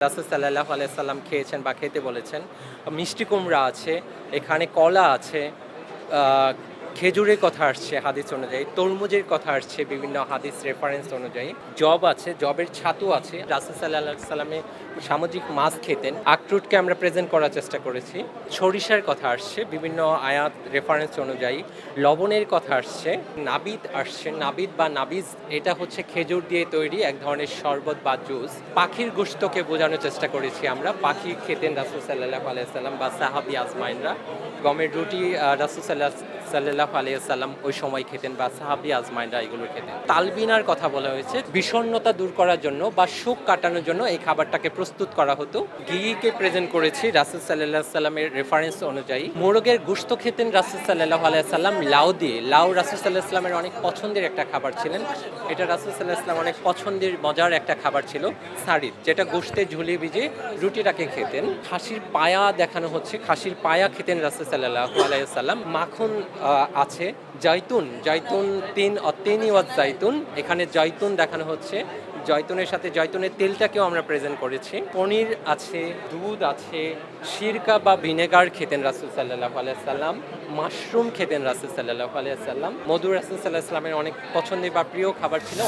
রাসূল সাল্লাল্লাহু আলাইহি সাল্লাম খেয়েছেন বা খেতে বলেছেন। মিষ্টি কুমড়া আছে, এখানে কলা আছে, আ খেজুরের কথা আসছে হাদিস অনুযায়ী, তরমুজের কথা আসছে বিভিন্ন হাদিস রেফারেন্স অনুযায়ী, যব আছে, যবের ছাতু আছে। রাসূল সাল্লাল্লাহু আলাইহি সাল্লামে সামুদ্রিক মাছ খেতেন। আখরুটকে আমরা প্রেজেন্ট করার চেষ্টা করেছি। সরিষার কথা আসছে বিভিন্ন আয়াত রেফারেন্স অনুযায়ী, লবণের কথা আসছে, নাবিদ আসছে। নাবিদ বা নাবিজ এটা হচ্ছে খেজুর দিয়ে তৈরি এক ধরনের শরবত বা জুস। পাখির গোশতকে বোঝানোর চেষ্টা করেছি আমরা। পাখি খেতেন রাসূল সাল্লাল্লাহু আলাইহি সাল্লাম বা সাহাবী আজমাইনরা। গমের রুটি রাসূল সাল্লাল্লাহু আলাইহি সাল্লাম ওই সময় খেতেন বা সাহাবী আজমাইনরা এগুলো খেতেন। তালবিনার কথা বলা হয়েছে বিষণ্ণতা দূর করার জন্য বা শোক কাটানোর জন্য এই খাবারটাকে প্রস্তুত করা হতো। ঘিকে প্রেজেন্ট করেছি রাসূল সাল্লাল্লাহু আলাইহি সাল্লামের রেফারেন্স অনুযায়ী। মোরগের গোশত খেতেন রাসূল সাল্লাল্লাহু আলাইহি সাল্লাম লাউ দিয়ে। লাউ রাসূল সাল্লাল্লাহু আলাইহি সাল্লামের অনেক পছন্দের একটা খাবার ছিলেন। এটা রাসূল সাল্লাল্লাহু আলাইহি সাল্লাম অনেক পছন্দের মজার একটা খাবার ছিল সারিদ, যেটা গোশতে ঝুলিয়ে ভিজিয়ে রুটিটাকে খেতেন। খাসির পায়া দেখানো হচ্ছে, খাসির পায়া খেতেন রাসূল সাল্লাল্লাহু আলাইহি সাল্লাম। মাখন আছে, জাইতুন তিন ওয়াত জাইতুন, এখানে জয়তুন দেখানো হচ্ছে। জয়তুনের সাথে জয়তুনের তেলটাকেও আমরা প্রেজেন্ট করেছি। পনির আছে, দুধ আছে, সিরকা বা ভিনেগার খেতেন রাসূল সাল্লাল্লাহু আলাইহি সাল্লাম। মাশরুম খেতেন রাসূল সাল্লাল্লাহু আলাইহি সাল্লাম। মধু রাসূল সাল্লাল্লাহু আলাইহি সাল্লামের অনেক পছন্দের বা প্রিয় খাবার ছিল।